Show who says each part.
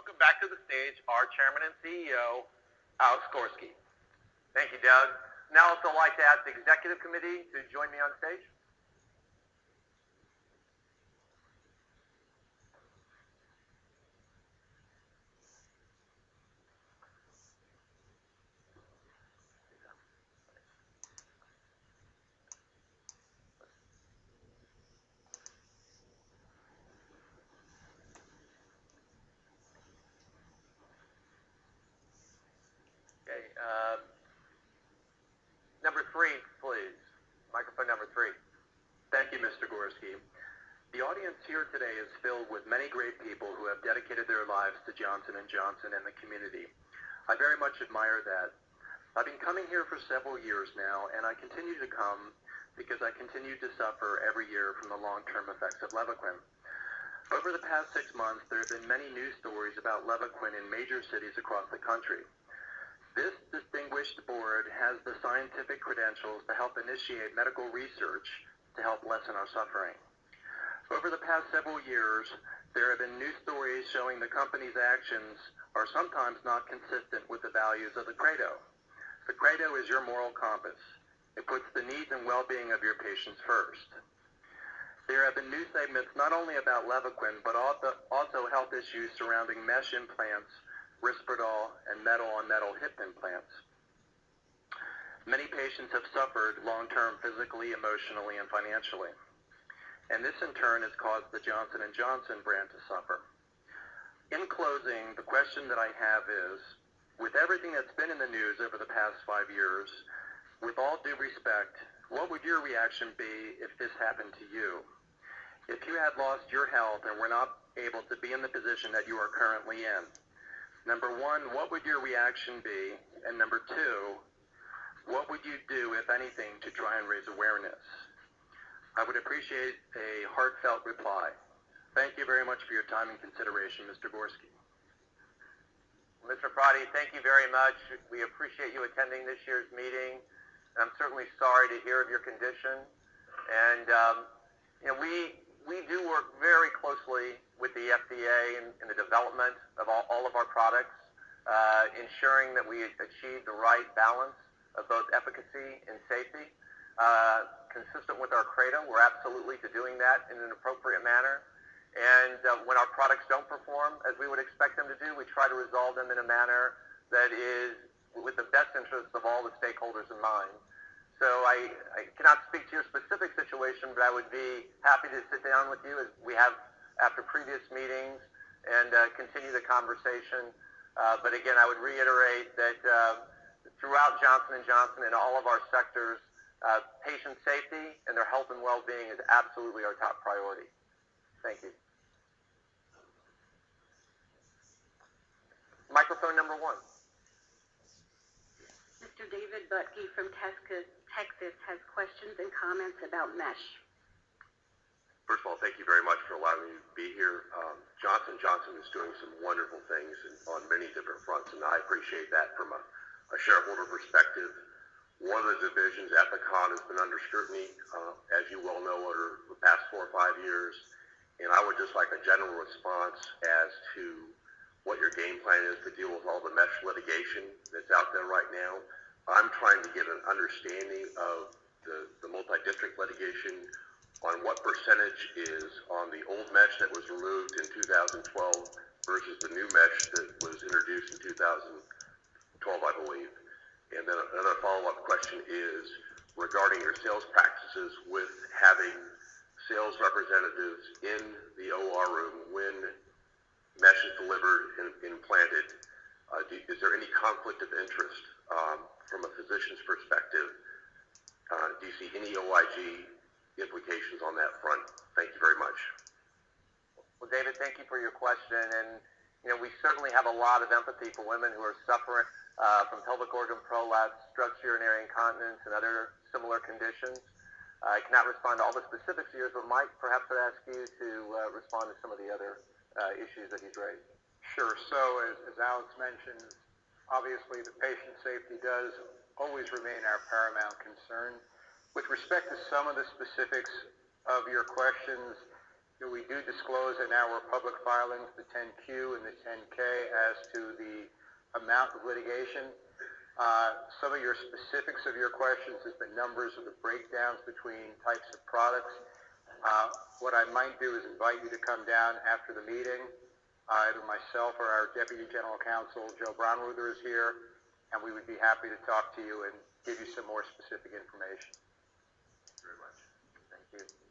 Speaker 1: welcome back to the stage our Chairman and CEO, Alex Gorski. Thank you, Doug. Now I'd also like to ask the Executive Committee to join me on stage. Number 3, please. Microphone number 3.
Speaker 2: Thank you, Mr. Gorski. The audience here today is filled with many great people who have dedicated their lives to Johnson & Johnson and the community. I very much admire that. I've been coming here for several years now, and I continue to come because I continue to suffer every year from the long-term effects of LEVAQUIN. Over the past 6 months, there have been many news stories about LEVAQUIN in major cities across the country. This distinguished board has the scientific credentials to help initiate medical research to help lessen our suffering. Over the past several years, there have been news stories showing the company's actions are sometimes not consistent with the values of the Credo. The Credo is your moral compass. It puts the needs and well-being of your patients first. There have been news segments not only about LEVAQUIN, but also health issues surrounding mesh implants, Risperdal, and metal-on-metal hip implants. Many patients have suffered long-term physically, emotionally, and financially. And this in turn has caused the Johnson & Johnson brand to suffer. In closing, the question that I have is, with everything that's been in the news over the past 5 years, with all due respect, what would your reaction be if this happened to you? If you had lost your health and were not able to be in the position that you are currently in, number 1, what would your reaction be? And number 2, what would you do, if anything, to try and raise awareness? I would appreciate a heartfelt reply. Thank you very much for your time and consideration, Mr. Gorski.
Speaker 1: Mr. Fratti, thank you very much. We appreciate you attending this year's meeting. I'm certainly sorry to hear of your condition. And we do work very closely with the FDA in the development of all of our products, ensuring that we achieve the right balance of both efficacy and safety. Consistent with our Credo, we're absolutely doing that in an appropriate manner. And when our products don't perform as we would expect them to do, we try to resolve them in a manner that is with the best interests of all the stakeholders in mind. So I cannot speak to your specific situation, but I would be happy to sit down with you as we have after previous meetings and continue the conversation. But again, I would reiterate that throughout Johnson & Johnson and all of our sectors, patient safety and their health and well-being is absolutely our top priority. Thank you. Microphone number 1.
Speaker 3: Mr. David Butke from Texas has questions and comments about mesh.
Speaker 4: First of all, thank you very much for allowing me to be here. Johnson & Johnson is doing some wonderful things on many different fronts, and I appreciate that from a shareholder perspective. One of the divisions, LEVAQUIN, has been under scrutiny, as you well know, over the past 4 or 5 years. And I would just like a general response as to what your game plan is to deal with all the mesh litigation that's out there right now. I'm trying to get an understanding of the multi-district litigation on what percentage is on the old mesh that was removed in 2012 versus the new mesh that was introduced in 2012, I believe. And then another follow-up question is regarding your sales practices with having sales representatives in the OR room when mesh is delivered and implanted. Is there any conflict of interest from a physician's perspective? Do you see any OIG implications on that front? Thank you very much.
Speaker 1: Well, David, thank you for your question. And, we certainly have a lot of empathy for women who are suffering from pelvic organ prolapse, stress urinary incontinence, and other similar conditions. I cannot respond to all the specifics of yours, but Mike, perhaps I'd ask you to respond to some of the other issues that he's raised.
Speaker 5: Sure. So as Alex mentioned, obviously the patient safety does always remain our paramount concern. With respect to some of the specifics of your questions, We do disclose in our public filings, the 10Q and the 10K, as to the amount of litigation. Some of your specifics of your questions is the numbers of the breakdowns between types of products. What I might do is invite you to come down after the meeting. Either myself or our Deputy General Counsel, Joe Braunruther, is here, and we would be happy to talk to you and give you some more specific information.
Speaker 1: Thank you very much. Thank you.